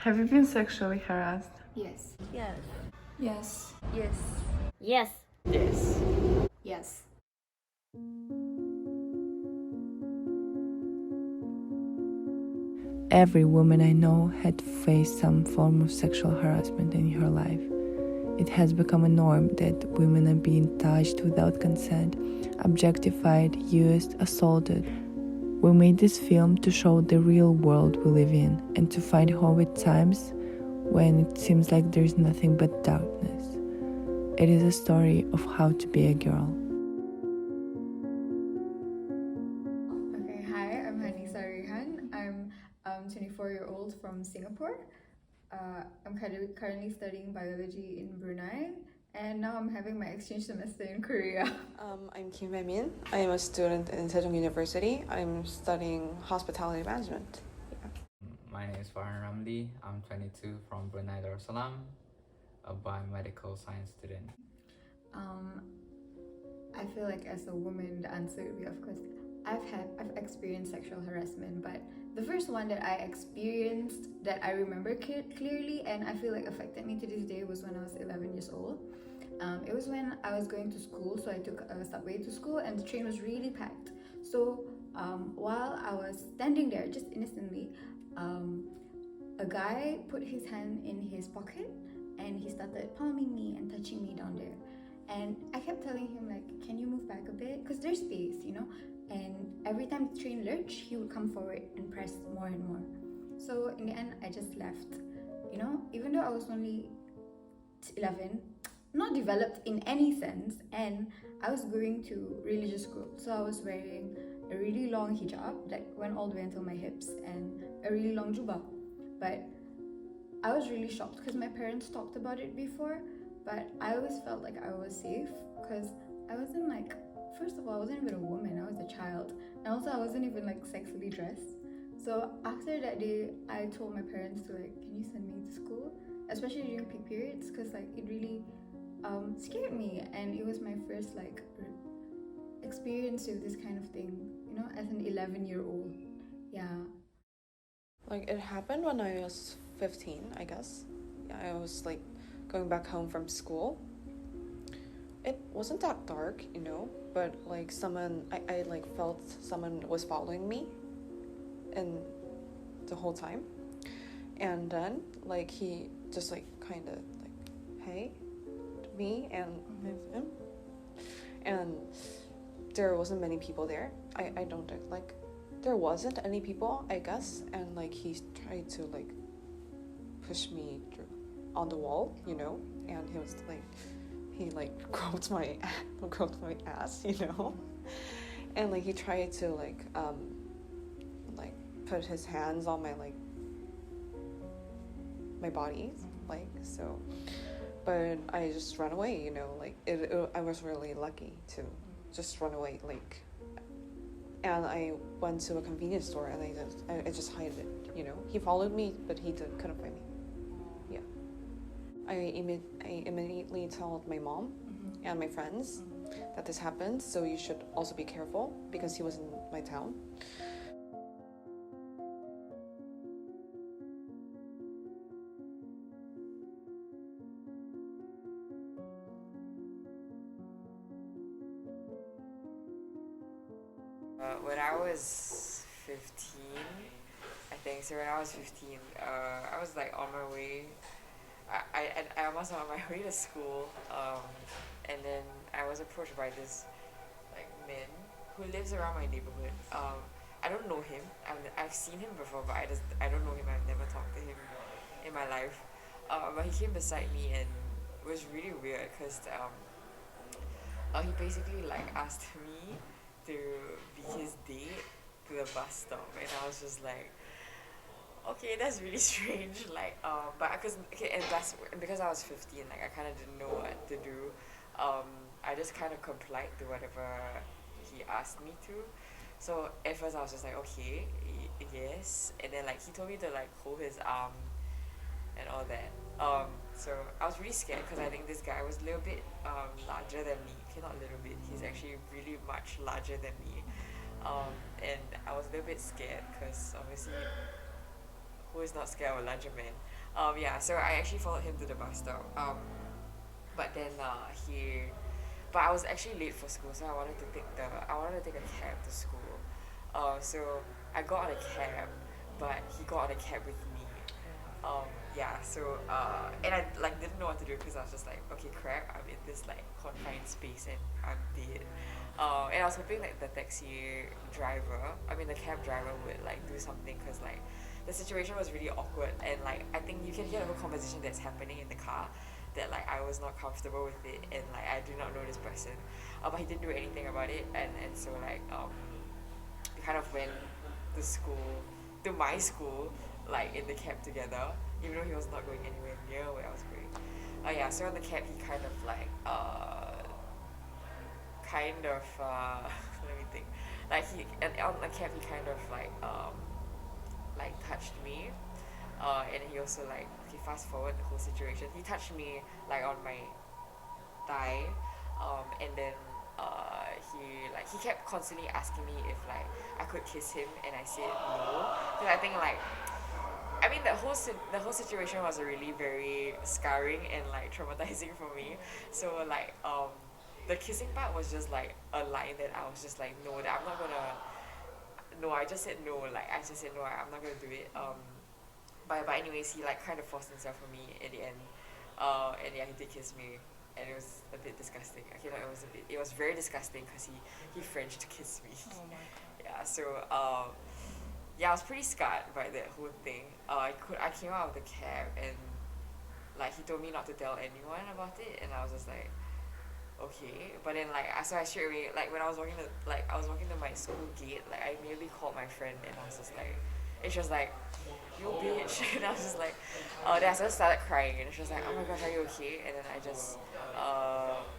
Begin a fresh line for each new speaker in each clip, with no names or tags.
Have you been sexually harassed?
Yes.
Yes.
Yes.
Yes. Yes.
Yes.
Yes.
Every woman I know had faced some form of sexual harassment in her life. It has become a norm that women are being touched without consent, objectified, used, assaulted. We made this film to show the real world we live in and to find hope at times when it seems like there's nothing but darkness. It is a story of how to be a girl.
Okay, hi, I'm Hanisa Rehan. I'm 24-year-old from Singapore. I'm currently studying biology in Brunei, and now I'm having my exchange semester in Korea.
I'm Kim Min. I am a student in Sejong University. I'm studying hospitality management.
My name is Farhan Ramli. I'm 22 from Brunei Darussalam, a biomedical science student.
I feel like as a woman, the answer would be, of course, I've experienced sexual harassment, but the first one that I experienced that I remember clearly and I feel like affected me to this day was when I was 11 years old. It was when I was going to school, so I took a subway to school and the train was really packed. So while I was standing there, just innocently, a guy put his hand in his pocket and he started palming me and touching me down there. And I kept telling him, like, can you move back a bit? Because there's space, you know? And every time the train lurched, he would come forward and press more and more. So in the end, I just left. You know, even though I was only 11, not developed in any sense, and I was going to religious school. So I was wearing a really long hijab that went all the way until my hips and a really long jubah. But I was really shocked because my parents talked about it before, but I always felt like I was safe because I wasn't like, first of all, I wasn't even a woman, I was a child. And also I wasn't even like sexually dressed. So after that day, I told my parents to like, can you send me to school? Especially during peak periods, because like it really scared me, and it was my first like experience with this kind of thing, you know, as an 11-year-old. Yeah.
Like, it happened when I was 15, I guess. Yeah, I was like going back home from school. It wasn't that dark, you know, but like I like felt someone was following me and the whole time. And then like he just like kind of like, hey, to me and him. And there wasn't many people there. I don't like, there wasn't any people, I guess. And like he tried to like push me on the wall, you know, and he was like, he like groped my ass, you know, and like he tried to like put his hands on my like my body, like, so, but I just ran away, you know, like I was really lucky to just run away, like, and I went to a convenience store and I just hid it, you know. He followed me, but he couldn't find me. Yeah, I immediately told my mom and my friends that this happened, so you should also be careful because he was in my town.
When I was 15, I think, so when I was 15, I was like on my way, I was on my way to school, and then I was approached by this like man who lives around my neighborhood. I don't know him, I've seen him before, but I don't know him, I've never talked to him in my life. But he came beside me and it was really weird because he basically like asked me to be his date to the bus stop, and I was just like, okay, that's really strange. Like, but because I was 15, like I kind of didn't know what to do. I just kind of complied to whatever he asked me to. So at first I was just like, okay, yes, and then like he told me to like hold his arm and all that. So I was really scared because I think this guy was a little bit larger than me. Okay, not a little bit. He's actually really much larger than me. And I was a little bit scared because obviously who is not scared of a larger man. Yeah, so I actually followed him to the bus stop. But then but I was actually late for school, so I wanted to take a cab to school. So I got on a cab, but he got on a cab with me. Yeah, so and I like didn't know what to do because I was just like, okay, crap, I'm in this like confined space and I'm dead. And I was hoping like the cab driver would like do something because like the situation was really awkward and like I think you can hear the whole conversation that's happening in the car that like I was not comfortable with it and like I do not know this person, but he didn't do anything about it and so like we kind of went to my school like in the cab together even though he was not going anywhere near where I was going. Yeah, so in the cab he kind of like let me think, like on the cab he kind of like touched me, and he also like, okay, fast forward the whole situation, he touched me like on my thigh, and then he kept constantly asking me if like I could kiss him and I said no because I think like I mean the whole situation was really very scarring and like traumatizing for me. So like the kissing part was just like a line that I was just like no, that I'm not gonna, no, I just said no, like I just said no, I'm not gonna do it. But anyways, he like kind of forced himself on me at the end, and yeah, he did kiss me, and it was a bit disgusting. Okay, no, it was very disgusting because he French to kiss me.
Oh my god.
Yeah, so yeah, I was pretty scarred by that whole thing. I came out of the cab and like he told me not to tell anyone about it, and I was just like, okay. But then like so I straight away, like when I was walking to my school gate, like I immediately called my friend and I was just like, and she was like, you bitch, and I was just like, then I just started crying and she was like, oh my gosh, are you okay? And then I just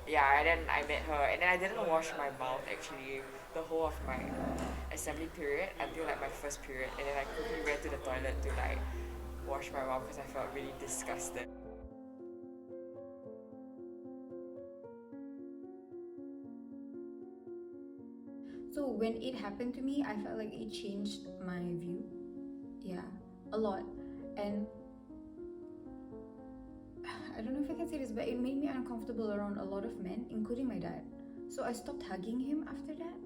yeah, and then I met her and then I didn't wash my mouth actually the whole of my assembly period until like my first period, and then I quickly went to the toilet to like wash my mouth because I felt really disgusted.
So when it happened to me, I felt like it changed my view. Yeah, a lot. And I don't know if I can say this, but it made me uncomfortable around a lot of men, including my dad. So I stopped hugging him after that.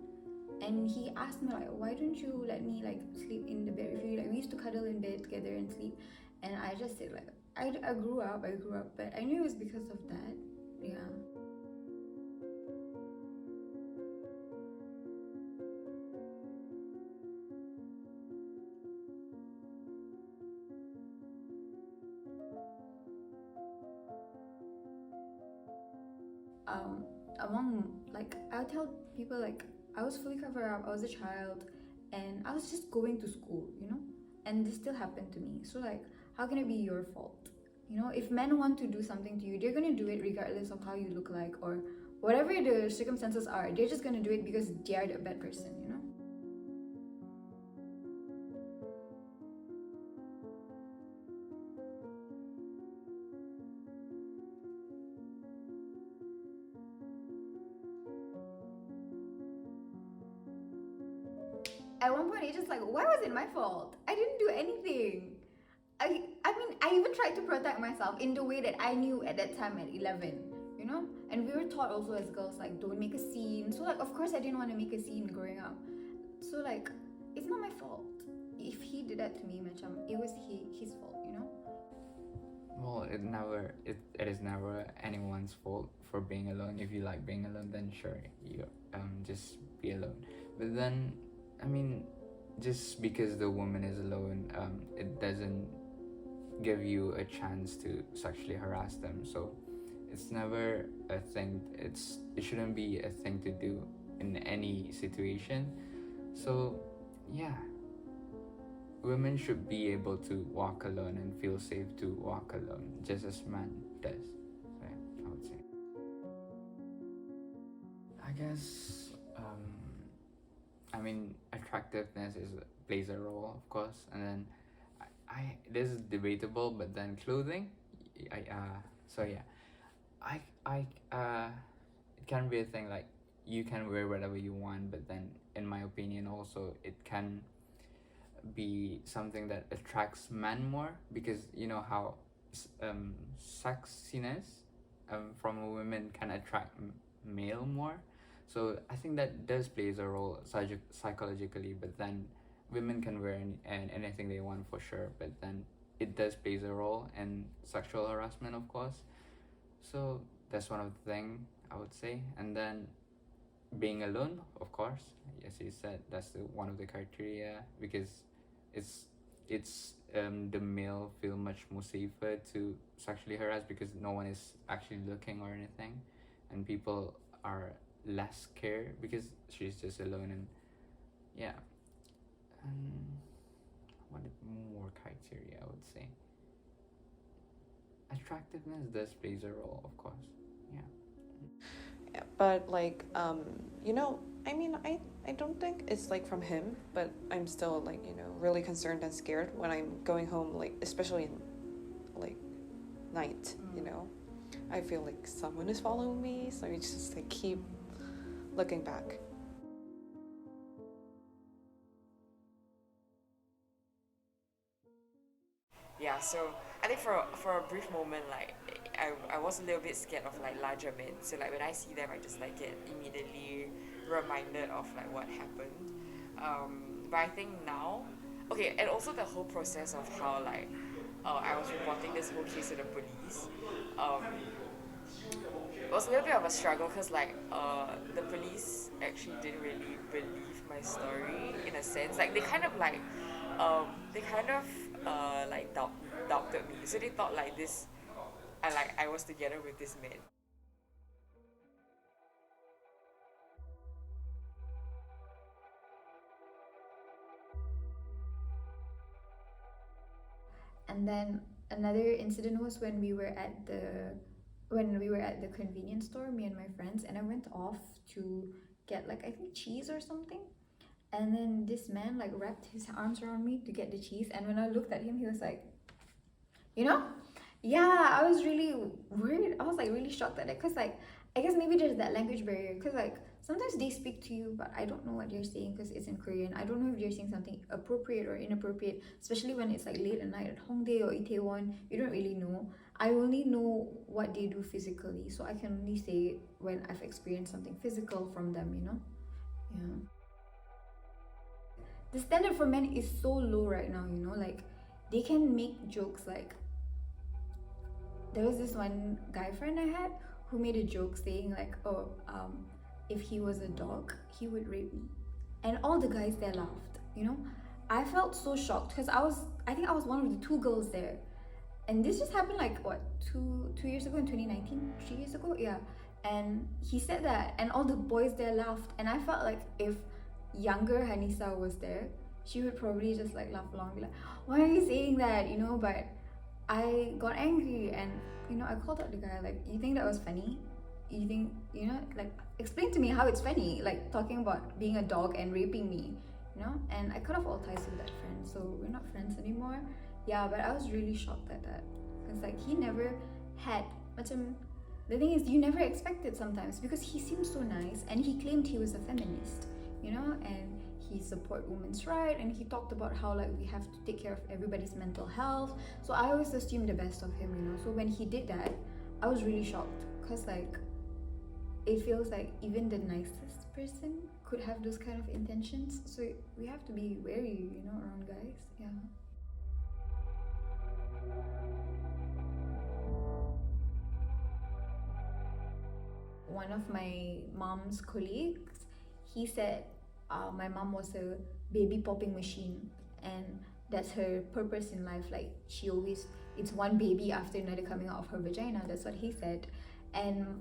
And he asked me like, why don't you let me like sleep in the bed with you? Like we used to cuddle in bed together and sleep. And I just said like, I grew up, but I knew it was because of that. Yeah. Among like I'll tell people like I was fully covered up, I was a child and I was just going to school, and this still happened to me. So like how can it be your fault? If men want to do something to you, they're gonna do it regardless of how you look like or whatever the circumstances are. They're just gonna do it because they're the bad person. At one point it's just like, why was it my fault? I didn't do anything. I mean, I even tried to protect myself in the way that I knew at that time at 11, and we were taught also as girls like don't make a scene. So like of course I didn't want to make a scene growing up. So like it's not my fault. If he did that to me, it was his fault.
Well, it is never anyone's fault for being alone. If you like being alone, then sure, you just be alone. But then, I mean, just because the woman is alone, it doesn't give you a chance to sexually harass them. So it's never a thing. It shouldn't be a thing to do in any situation. So yeah, women should be able to walk alone and feel safe to walk alone, just as man does. So, yeah, I would say. I guess, I mean, attractiveness plays a role, of course, and then this is debatable, but then clothing, it can be a thing. Like you can wear whatever you want, but then in my opinion also it can be something that attracts men more, because you know how sexiness from a woman can attract male more. So I think that does plays a role psychologically, but then women can wear anything they want for sure, but then it does plays a role in sexual harassment, of course. So that's one of the thing I would say. And then being alone, of course, as you said, that's one of the criteria, because it's the male feel much more safer to sexually harass because no one is actually looking or anything, and people are less scared because she's just alone. And yeah, what more criteria I would say? Attractiveness does plays a role, of course. Yeah.
Yeah, but like you know, I mean, I don't think it's like from him, but I'm still like, you know, really concerned and scared when I'm going home, like especially in like night, you know. I feel like someone is following me, so I just like keep looking back.
Yeah, so I think for a brief moment, like I was a little bit scared of like larger men. So like when I see them, I just like get immediately reminded of like what happened. But I think now, okay, and also the whole process of how like I was reporting this whole case to the police. It was a little bit of a struggle because like the police actually didn't really believe my story in a sense. Like they kind of like doubted me. So they thought like this I was together with this man.
And then another incident was when we were at the convenience store, me and my friends, and I went off to get like I think cheese or something. And then this man like wrapped his arms around me to get the cheese, and when I looked at him, he was like, you know? Yeah, I was really worried. I was like really shocked at it because like I guess maybe there's that language barrier because like sometimes they speak to you, but I don't know what they're saying because it's in Korean. I don't know if they're saying something appropriate or inappropriate, especially when it's like late at night at Hongdae or Itaewon. You don't really know. I only know what they do physically, so I can only say when I've experienced something physical from them, you know? Yeah. The standard for men is so low right now, you know, like they can make jokes like there was this one guy friend I had who made a joke saying like, oh, if he was a dog, he would rape me. And all the guys there laughed, you know? I felt so shocked because I think I was one of the two girls there. And this just happened like what, two years ago in 2019, 3 years ago? Yeah. And he said that and all the boys there laughed. And I felt like if younger Hanisa was there, she would probably just like laugh along, be like, why are you saying that, you know? But I got angry and, you know, I called out the guy like, you think that was funny? You think, you know, like explain to me how it's funny, like talking about being a dog and raping me, you know? And I cut off all ties with that friend, so we're not friends anymore. Yeah, but I was really shocked at that because like he never had macam, the thing is you never expect it sometimes because he seemed so nice and he claimed he was a feminist, you know, and he support women's rights and he talked about how like we have to take care of everybody's mental health. So I always assumed the best of him, you know. So when he did that, I was really shocked because like it feels like even the nicest person could have those kind of intentions. So we have to be wary, you know, around guys. Yeah. One of my mom's colleagues, he said my mom was a baby popping machine and that's her purpose in life. Like she always, it's one baby after another coming out of her vagina. That's what he said. And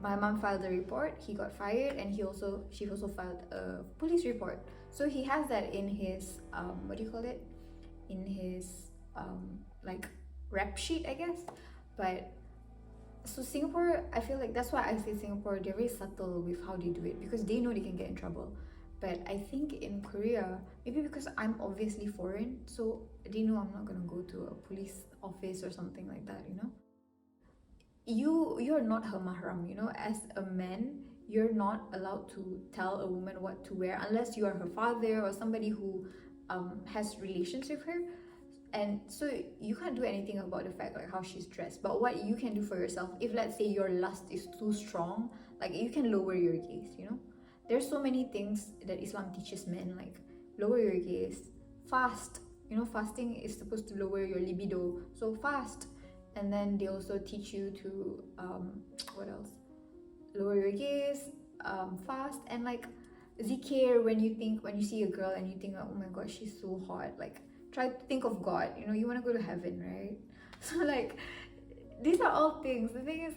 my mom filed a report, he got fired, and she also filed a police report. So he has that in his what do you call it, in his like rap sheet, I guess. But so Singapore, I feel like that's why I say Singapore, they're very subtle with how they do it because they know they can get in trouble. But I think in Korea, maybe because I'm obviously foreign, so they know I'm not gonna go to a police office or something like that, you know? You're not her mahram, you know? As a man, you're not allowed to tell a woman what to wear unless you are her father or somebody who has relations with her, and so you can't do anything about the fact like how she's dressed. But what you can do for yourself, if let's say your lust is too strong, like you can lower your gaze, you know. There's so many things that Islam teaches men, like lower your gaze, fast, you know, fasting is supposed to lower your libido, so fast. And then they also teach you to what else, lower your gaze, fast, and like zikir. When you see a girl and you think, oh my god, she's so hot, like try to think of God, you know, you want to go to heaven, right? So like these are all things. The thing is,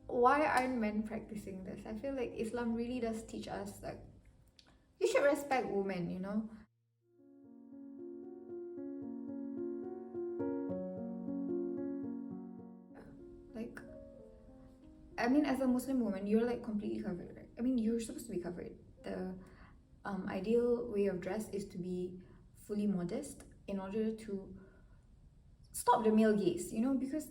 why aren't men practicing this? I feel like Islam really does teach us like you should respect women, you know. Like, I mean, as a Muslim woman, you're like completely covered, right? I mean, you're supposed to be covered. The ideal way of dress is to be fully modest in order to stop the male gaze, you know, because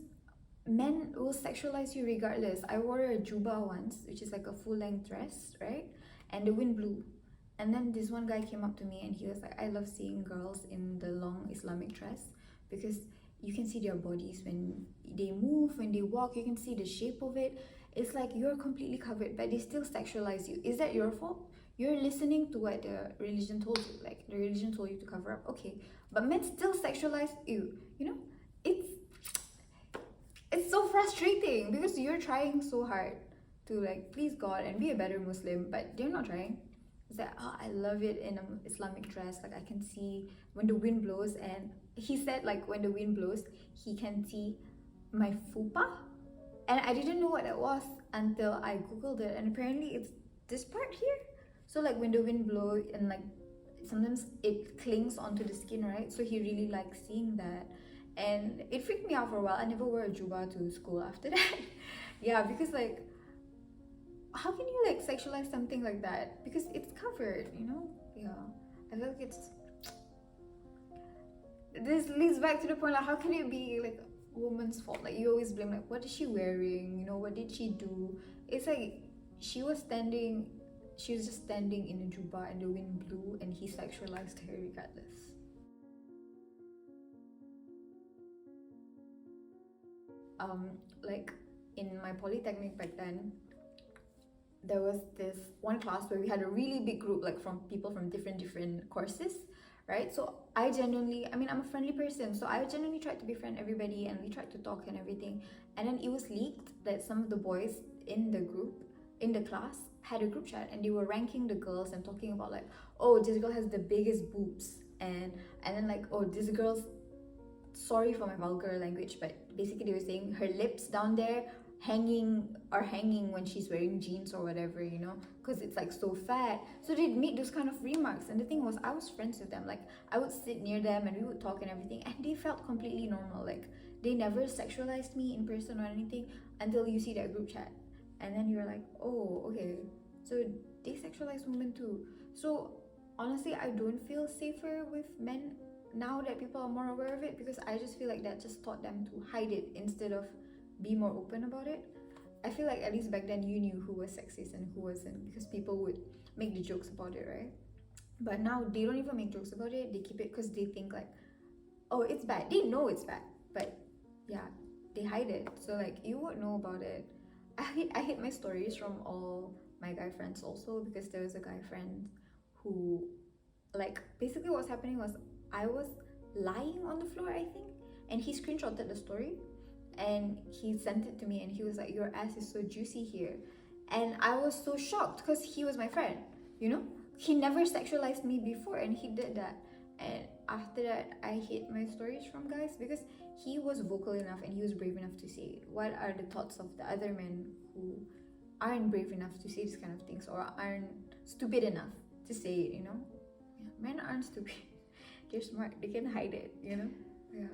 men will sexualize you regardless. I wore a juba once, which is like a full-length dress, right? And the wind blew. And then this one guy came up to me and he was like, I love seeing girls in the long Islamic dress because you can see their bodies when they move, when they walk, you can see the shape of it. It's like you're completely covered, but they still sexualize you. Is that your fault? You're listening to what the religion told you. Like, the religion told you to cover up, okay. But men still sexualize you, you know? It's so frustrating because you're trying so hard to like please God and be a better Muslim, but they're not trying. It's like, oh, I love it in an Islamic dress. Like, I can see when the wind blows, and he said like when the wind blows, he can see my fupa. And I didn't know what that was until I googled it, and apparently it's this part here. So like when the wind blows and like sometimes it clings onto the skin, right? So he really likes seeing that. And it freaked me out for a while. I never wore a juba to school after that. Yeah, because like how can you like sexualize something like that? Because it's covered, you know? Yeah. I feel like this leads back to the point, like how can it be like a woman's fault? Like you always blame like what is she wearing? You know, what did she do? It's like she was just standing in a juba and the wind blew and he sexualized her regardless. Like in my polytechnic back then, there was this one class where we had a really big group, like from people from different courses, right? So I mean, I'm a friendly person, so I genuinely tried to befriend everybody and we tried to talk and everything. And then it was leaked that some of the boys in the class had a group chat and they were ranking the girls and talking about like, oh, this girl has the biggest boobs, and then like, oh, this girl's, sorry for my vulgar language, but basically they were saying her lips down there hanging when she's wearing jeans or whatever, you know, because it's like so fat. So they'd make those kind of remarks, and the thing was, I was friends with them. Like I would sit near them and we would talk and everything, and they felt completely normal. Like they never sexualized me in person or anything until you see that group chat, and then you're like, oh, okay, so they sexualize women too. So honestly, I don't feel safer with men now that people are more aware of it, because I just feel like that just taught them to hide it instead of be more open about it. I feel like at least back then you knew who was sexist and who wasn't, because people would make the jokes about it, right? But now they don't even make jokes about it. They keep it because they think like, oh, it's bad. They know it's bad, but yeah, they hide it. So like you would know about it. I hid my stories from all my guy friends also, because there was a guy friend who, like, basically what's happening was I was lying on the floor, I think, and he screenshotted the story and he sent it to me and he was like, your ass is so juicy here. And I was so shocked because he was my friend, you know? He never sexualized me before and he did that. And after that, I hid my stories from guys because he was vocal enough and he was brave enough to say it. What are the thoughts of the other men who aren't brave enough to say these kind of things or aren't stupid enough to say it, you know? Yeah, men aren't stupid. They're smart. They can hide it, you know? Yeah.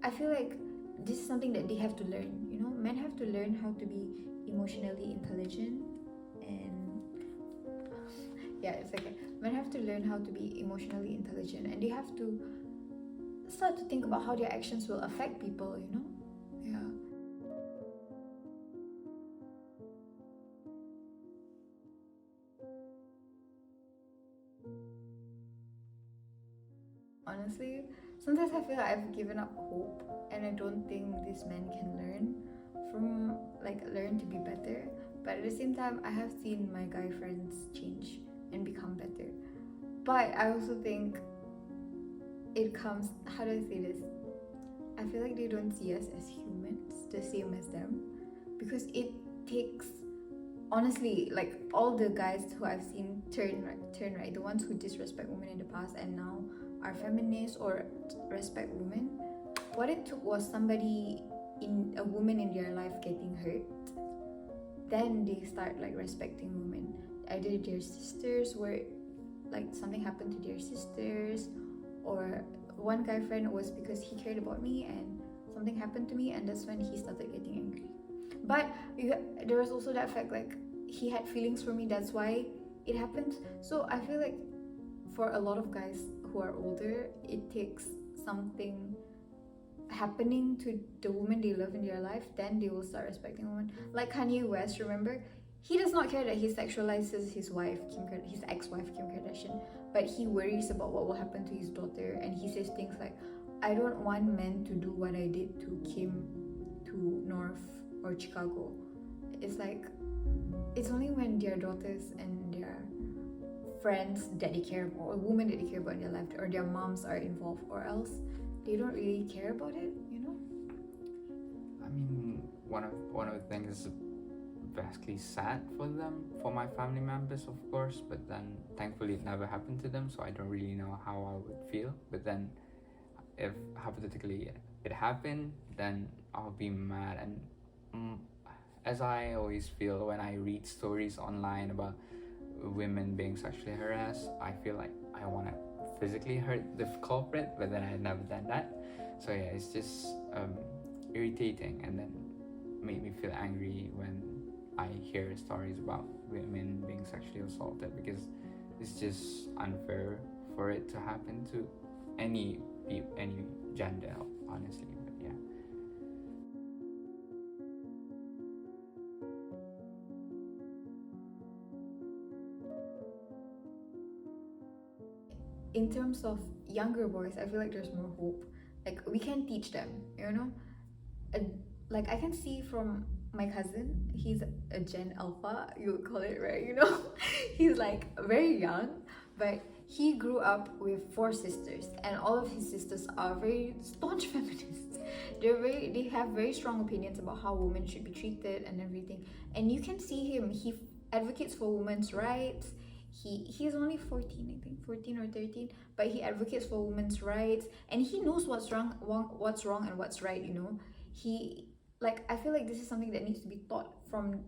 I feel like this is something that they have to learn, you know? Men have to learn how to be emotionally intelligent, and yeah, it's okay. Men have to learn how to be emotionally intelligent, and they have to start to think about how their actions will affect people, you know? honestly. Sometimes I feel like I've given up hope, and I don't think these men can learn to be better. But at the same time, I have seen my guy friends change and become better. But I also think it comes, how do I say this? I feel like they don't see us as humans the same as them, because it takes, honestly, like all the guys who I've seen turn right, the ones who disrespect women in the past and now are feminists or respect women, what it took was a woman in their life getting hurt, then they start like respecting women. Either their sisters were like something happened to their sisters, or one guy friend was because he cared about me and something happened to me, and that's when he started getting angry. But there was also that fact, like he had feelings for me, that's why it happened. So I feel like for a lot of guys who are older, it takes something happening to the woman they love in their life, then they will start respecting women. Like Kanye West, remember? He does not care that he sexualizes his wife, his ex-wife Kim Kardashian, but he worries about what will happen to his daughter, and he says things like, I don't want men to do what I did to Kim, to North or Chicago. It's like, it's only when their daughters and their friends that they care about, or women that they care about in their life, or their moms are involved, or else they don't really care about it, you know?
I mean, one of the things is vastly sad for them, for my family members, of course, but then thankfully it never happened to them, so I don't really know how I would feel. But then if hypothetically it happened, then I'll be mad. And as I always feel when I read stories online about women being sexually harassed, I feel like I want to physically hurt the culprit, but then I had never done that. So yeah, it's just irritating, and then made me feel angry when I hear stories about women being sexually assaulted, because it's just unfair for it to happen to any gender, honestly. But yeah.
In terms of younger boys, I feel like there's more hope. Like we can teach them, you know? Like I can see from my cousin, he's a Gen Alpha, you would call it, right? You know? He's like very young, but he grew up with 4 sisters, and all of his sisters are very staunch feminists. They have very strong opinions about how women should be treated and everything. And you can see him, he advocates for women's rights. He's only 14, I think, 14 or 13, but he advocates for women's rights, and he knows what's wrong and what's right, you know? I feel like this is something that needs to be taught from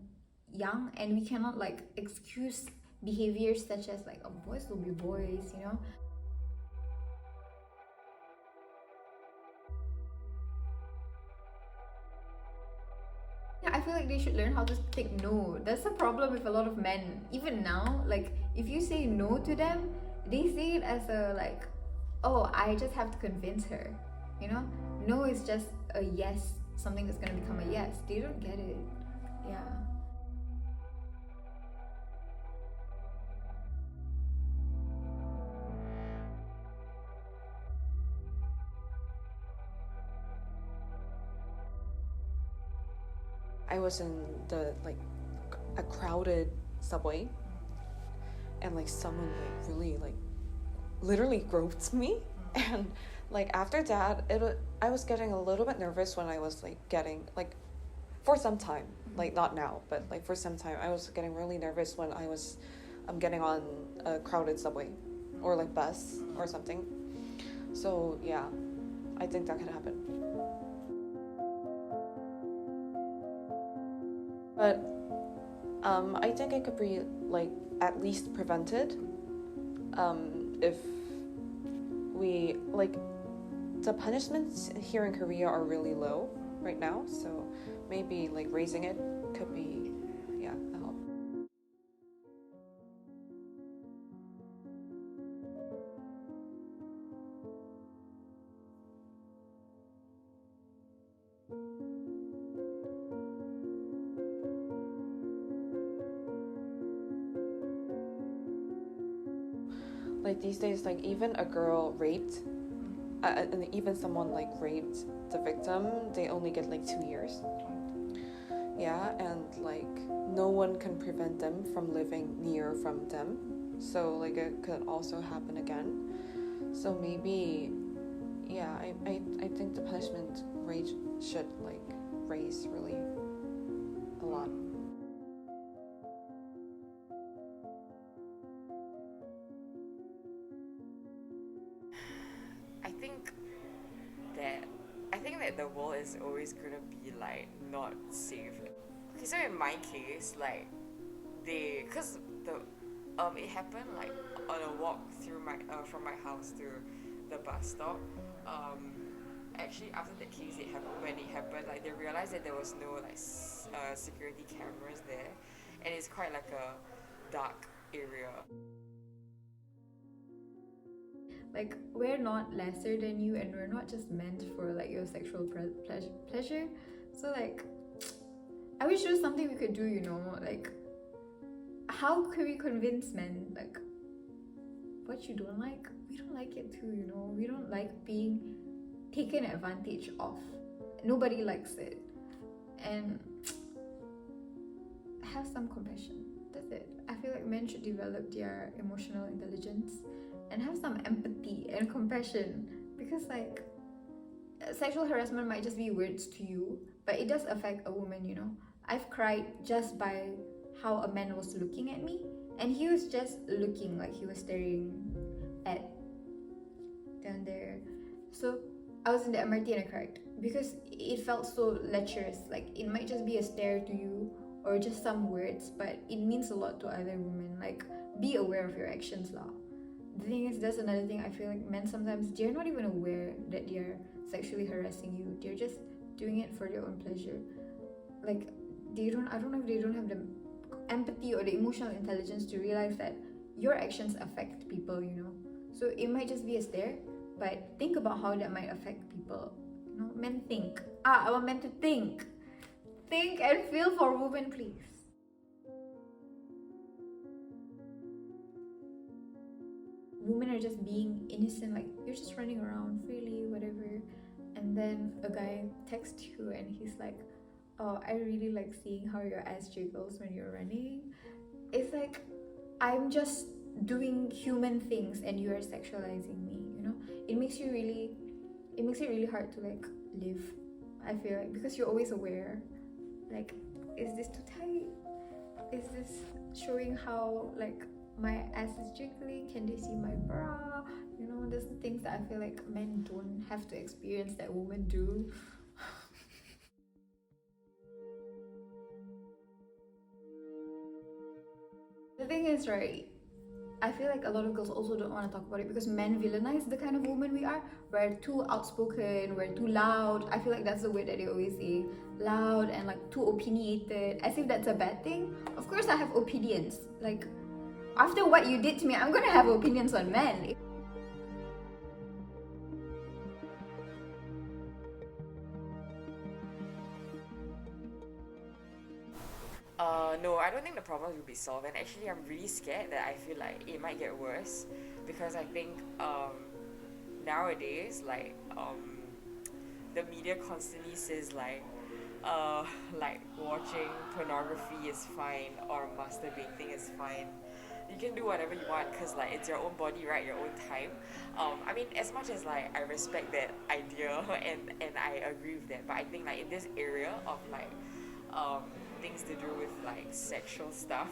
young, and we cannot like excuse behaviors such as like, oh, boys will be boys, you know? Yeah, I feel like they should learn how to take no. That's a problem with a lot of men. Even now, like if you say no to them, they see it as a like, oh, I just have to convince her. You know? No is just a yes, something that's gonna become a yes. They don't get it. Yeah.
I was in a crowded subway, and like someone like really like literally groped me, and like after that I was getting a little bit nervous when I was like getting like, for some time, like not now, but like for some time I was getting really nervous when I'm getting on a crowded subway or like bus or something. So yeah, I think that could happen. But I think it could be like at least prevented if we like, the punishments here in Korea are really low right now, so maybe like raising it could be, yeah, a help. Like these days, like even a girl raped and even someone like raped the victim, they only get like 2 years. Yeah, and like no one can prevent them from living near from them, so like it could also happen again. So maybe, yeah, I think the punishment rate should like raise really a lot.
I think that the world is always gonna be like not safe. Okay, so in my case, like cause it happened like on a walk through my from my house to the bus stop. Actually, after the case, when it happened, like they realized that there was no like security cameras there, and it's quite like a dark area.
Like, we're not lesser than you, and we're not just meant for like your sexual pleasure. So like, I wish there was something we could do, you know, like how can we convince men like what you don't like, we don't like it too, you know. We don't like being taken advantage of. Nobody likes it. And have some compassion. That's it. I feel like men should develop their emotional intelligence and have some empathy and compassion, because like sexual harassment might just be words to you, but it does affect a woman, you know. I've cried just by how a man was looking at me, and he was just looking like he was staring at down there. So I was in the MRT and I cried because it felt so lecherous. Like, it might just be a stare to you or just some words, but it means a lot to other women. Like, be aware of your actions lah. The thing is, that's another thing. I feel like men sometimes, they're not even aware that they're sexually harassing you. They're just doing it for their own pleasure. Like, I don't know if they don't have the empathy or the emotional intelligence to realize that your actions affect people, you know. So it might just be a stare, but think about how that might affect people. You know, men think. I want men to think. Think and feel for women, please. Women are just being innocent, like you're just running around freely, whatever, and then a guy texts you and he's like, oh, I really like seeing how your ass jiggles when you're running. It's like, I'm just doing human things and you are sexualizing me, you know. It makes it really hard to like live, I feel like, because you're always aware, like, is this too tight? Is this showing how like my ass is jiggling? Can they see my bra? You know, there's the things that I feel like men don't have to experience that women do. The thing is, right, I feel like a lot of girls also don't want to talk about it because men villainize the kind of woman we are. We're too outspoken, we're too loud. I feel like that's the word that they always say. Loud and like too opinionated, as if that's a bad thing. Of course I have opinions. Like, after what you did to me, I'm gonna have opinions on men.
No, I don't think the problem will be solved, and actually I'm really scared that I feel like it might get worse, because I think nowadays the media constantly says like watching pornography is fine or masturbating is fine. You can do whatever you want because like it's your own body, right? Your own time. I mean, as much as like I respect that idea and I agree with that, but I think like in this area of like things to do with like sexual stuff,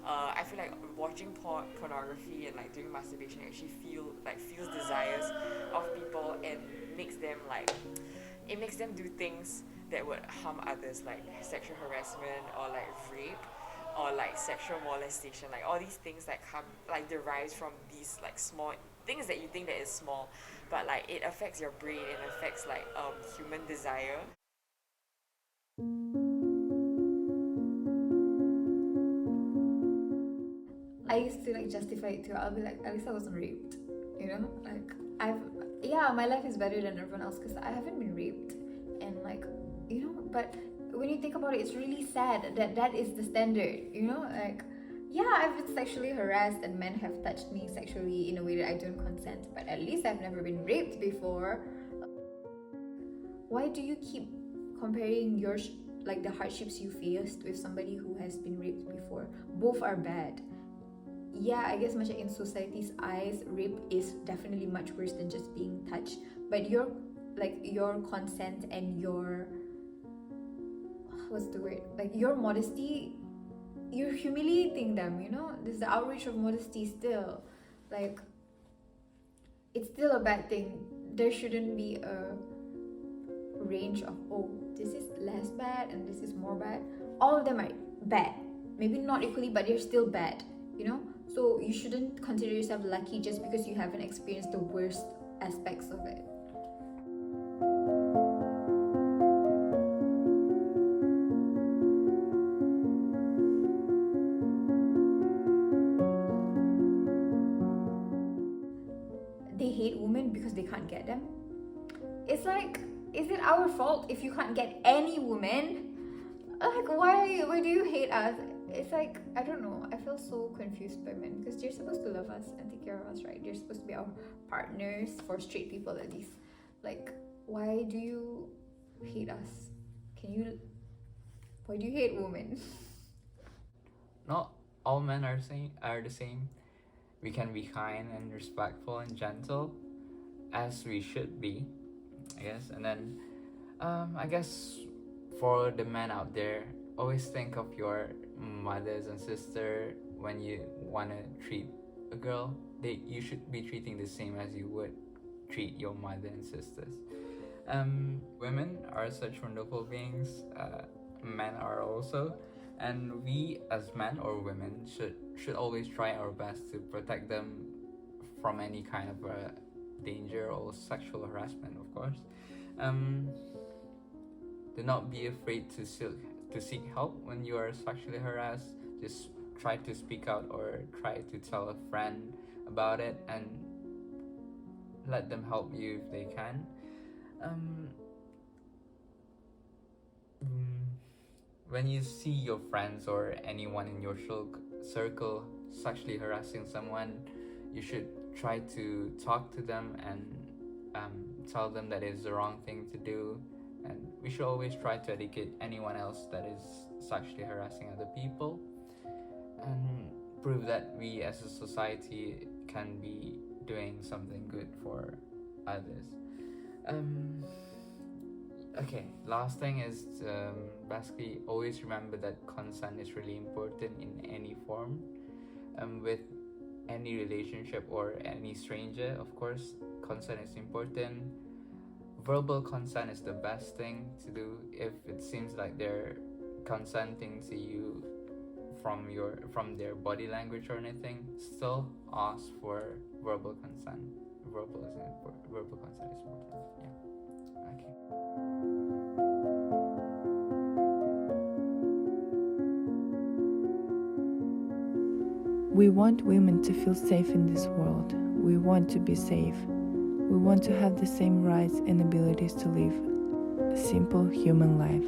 I feel like watching pornography and like doing masturbation actually feels desires of people and makes them do things that would harm others, like sexual harassment or like rape or like sexual molestation. Like all these things that come like derives from these like small things that you think that is small, but like it affects your brain, it affects like human desire.
I used to like justify it too. I'll be like, at least I wasn't raped, you know. Like, my life is better than everyone else because I haven't been raped, and like, you know. But when you think about it, it's really sad that that is the standard, you know. Like, yeah, I've been sexually harassed and men have touched me sexually in a way that I don't consent, but at least I've never been raped before. Why do you keep comparing your like the hardships you faced with somebody who has been raped before? Both are bad. Yeah, I guess macam in society's eyes, rape is definitely much worse than just being touched. But your consent and your what's the word? Like your modesty, you're humiliating them, you know? There's the outrage of modesty still. Like it's still a bad thing. There shouldn't be a range of, oh, this is less bad and this is more bad. All of them are bad. Maybe not equally, but they're still bad, you know? So you shouldn't consider yourself lucky just because you haven't experienced the worst aspects of it. They hate women because they can't get them. It's like, is it our fault if you can't get any woman? Like, why do you hate us? It's like, I don't know. I feel so confused by men because they're supposed to love us and take care of us, right? They're supposed to be our partners, for straight people at least. Like, why do you hate us? Why do you hate women?
Not all men are the same. We can be kind and respectful and gentle, as we should be, I guess. And then, I guess for the men out there, always think of your mothers and sister when you want to treat a girl. You should be treating the same as you would treat your mother and sisters. Women are such wonderful beings. Men are also, and we as men or women should always try our best to protect them from any kind of danger or sexual harassment, of course. Do not be afraid to seek help when you are sexually harassed. Just try to speak out or try to tell a friend about it and let them help you if they can. When you see your friends or anyone in your circle sexually harassing someone, you should try to talk to them and tell them that it's the wrong thing to do. And we should always try to educate anyone else that is sexually harassing other people and prove that we as a society can be doing something good for others. Okay, last thing is basically always remember that consent is really important in any form, with any relationship or any stranger. Of course, consent is important. Verbal consent is the best thing to do. If it seems like they're consenting to you from their body language or anything, still ask for verbal consent. Verbal consent is important. Yeah. Okay.
We want women to feel safe in this world. We want to be safe. We want to have the same rights and abilities to live a simple human life.